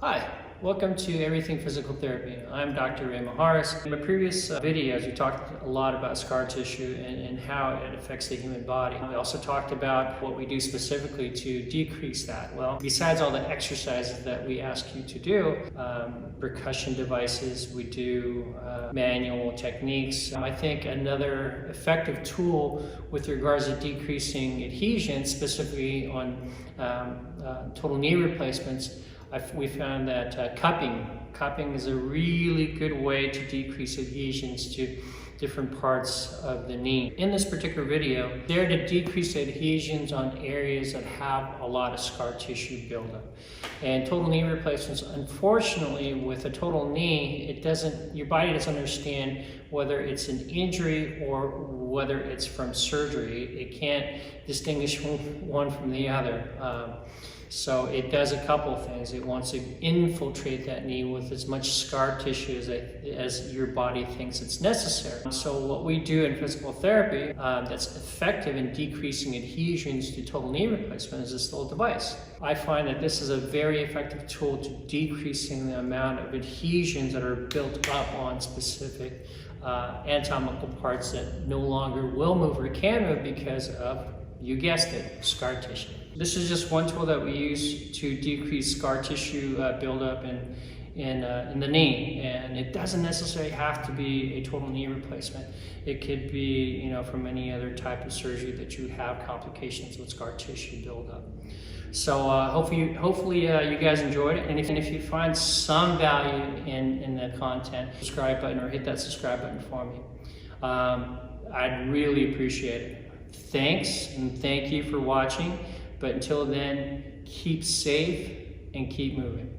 Hi, welcome to Everything Physical Therapy. I'm Dr. Ray Maharis. In my previous videos, we talked a lot about scar tissue and how it affects the human body. We also talked about what we do specifically to decrease that. Well, besides all the exercises that we ask you to do, percussion devices, we do manual techniques. I think another effective tool with regards to decreasing adhesion, specifically on total knee replacements, we found that cupping is a really good way to decrease adhesions to different parts of the knee. In this particular video, they're to decrease adhesions on areas that have a lot of scar tissue buildup. And total knee replacements, unfortunately, with a total knee, your body doesn't understand whether it's an injury or whether it's from surgery. It can't distinguish one from the other. So it does a couple of things. It wants to infiltrate that knee with as much scar tissue as your body thinks it's necessary. So what we do in physical therapy that's effective in decreasing adhesions to total knee replacement is this little device. I find that this is a very effective tool to decreasing the amount of adhesions that are built up on specific anatomical parts that no longer will move or can move because of, you guessed it, scar tissue. This is just one tool that we use to decrease scar tissue buildup in the knee, and it doesn't necessarily have to be a total knee replacement. It could be, from any other type of surgery that you have complications with scar tissue buildup. So hopefully you guys enjoyed it, and if you find some value in the content, subscribe button or hit that subscribe button for me. I'd really appreciate it. Thanks, and thank you for watching. But until then, keep safe and keep moving.